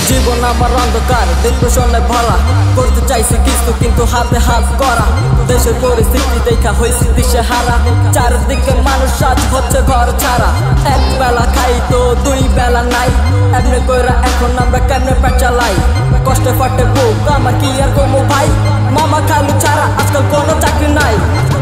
জীবন আমার অন্ধকার, ডিপ্রেশনে ভরা। করতে চাইছি কিছু কিন্তু হাতে হাত করা। দেশের পরিস্থিতি দেখা হয়েছি দিশেহারা। চারদিকে মানুষ আজ হচ্ছে ঘর ছাড়া। এক বেলা খাই তো দুই বেলা নাই। এমনি কইরা এখন আমরা কেমনে পেট চালাই। কষ্টে ফাটে বুক আমার কি আর কমো ভাই। মামা খালু ছাড়া আজকাল কোনো চাকরি নাই।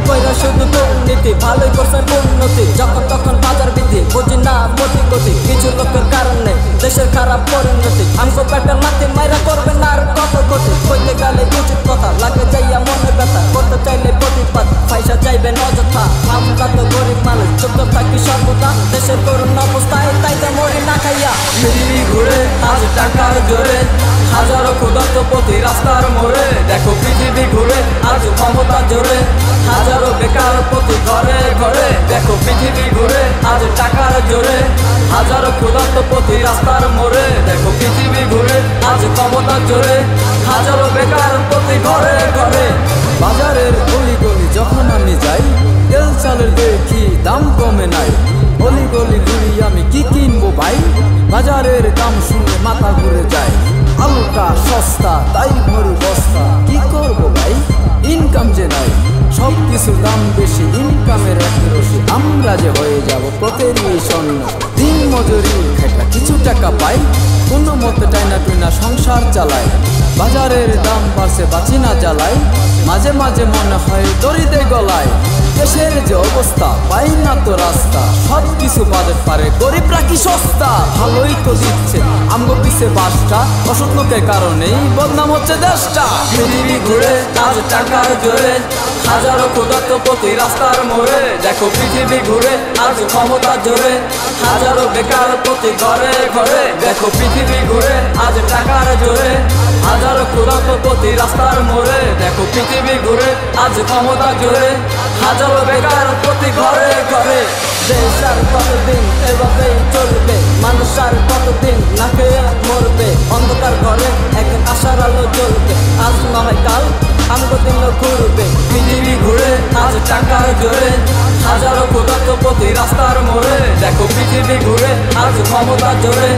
কইরা শুধু দুর্নীতি, ভালোই করছেন উন্নতি। যখন তখন বাজার বৃদ্ধি, বুঝি না মতি গতি। কিছু লোকের কারণে দেশের খারাপ পরিণতি। আমগো পেটের লাথি মাইরা করবে না আর কত ক্ষতি। কইতে গেলে উচিত কথা লাগে যাইয়া মনে ব্যথা। করতে চাইলে প্রতিবাদ পয়সা চাইবেন অযথা। আমরা তো গরিব মানুষ, চোখ থাকি সর্বদা। দেশের করুণ অবস্থায় তাই তো মরি না খাইয়া। পৃথিবী ঘুরে আজ টাকার জোরে, হাজারো ক্ষুধার্ত প্রতি রাস্তার মোড়ে। দেখো পৃথিবী ঘুরে আজ ক্ষমতা জোরে, হাজারো বেকার প্রতি ঘরে ঘরে। দেখো পৃথিবী ঘুরে আজ টাকার জোরে, হাজারো ক্ষুধার্ত প্রতি রাস্তার মোড়ে। দেখো পৃথিবী ঘুরে আজ ক্ষমতা জোরে, হাজারো বেকার প্রতি ঘরে ঘরে। বাজারের গলি গলি যখন আমি যাই, তেল চালের দেখি দাম কমে নাই। গলি গলি ঘুরি আমি কি কিনবো ভাই, বাজারের দাম শুনে মাথা ঘুরে যায়। আলুটা সস্তা তাই ভরি বস্তা, কি করবো ভাই ইনকাম যে নাই। সব কিছুর দাম বেশি, ইনকামের এক রশি। আমরা যে হয়ে যাব প্রতিদিনই শূন্য। দিন মজুরি খাইটা কিছু টাকা পাই, কোনো মতে টাইনা টুইনা সংসার চালাই। বাজারের দাম বাড়ছে বাঁচি না জ্বালাই, মাঝে মাঝে মনে হয় দড়িতে গলায়। দেশের যে অবস্থা পাই না তো রাস্তা, সব কিছু বাজেট পারে গরিবরা কি সস্তা। ভালোই তো দিচ্ছে আমগো পিছে বাসটা, অসৎ লোকের কারণেই বদনাম হচ্ছে দেশটা। পৃথিবী ঘুরে আজ টাকার জোরে, হাজারো ক্ষুধার্ত প্রতি রাস্তার মোড়ে। দেখো পৃথিবী ঘুরে আজ ক্ষমতা জোরে, হাজারো বেকার প্রতি ঘরে ঘরে। দেখো পৃথিবী ঘুরে আজ টাকার জোরে, হাজারো ক্ষুধার্ত প্রতি রাস্তার মোড়ে। দেখো পৃথিবী ঘুরে আজ ক্ষমতা জোরে, হাজারো বেকার প্রতি ঘরে ঘরে। দেশ আর কতদিন এভাবেই চলবে, মানুষ আর কতদিন না খেয়ে মরবে। অন্ধকার ঘরে একদিন আশার আলো জ্বলবে, আজ না হয় কাল আমগো দিনও ঘুরবে। পৃথিবী ঘুরে আজ টাকার জোরে, হাজারো ক্ষুধার্ত প্রতি রাস্তার মোড়ে। দেখো পৃথিবী ঘুরে আজ ক্ষমতা জোরে,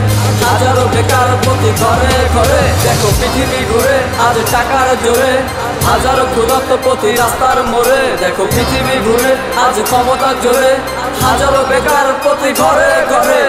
হাজারো বেকার প্রতি ঘরে ঘরে। দেখো পৃথিবী ঘুরে আজ টাকার জোরে, হাজারো ক্ষুধার্ত প্রতি রাস্তার মোড়ে। দেখো পৃথিবী ঘুরে আজ ক্ষমতা জোরে, হাজারো বেকার প্রতি ঘরে ঘরে।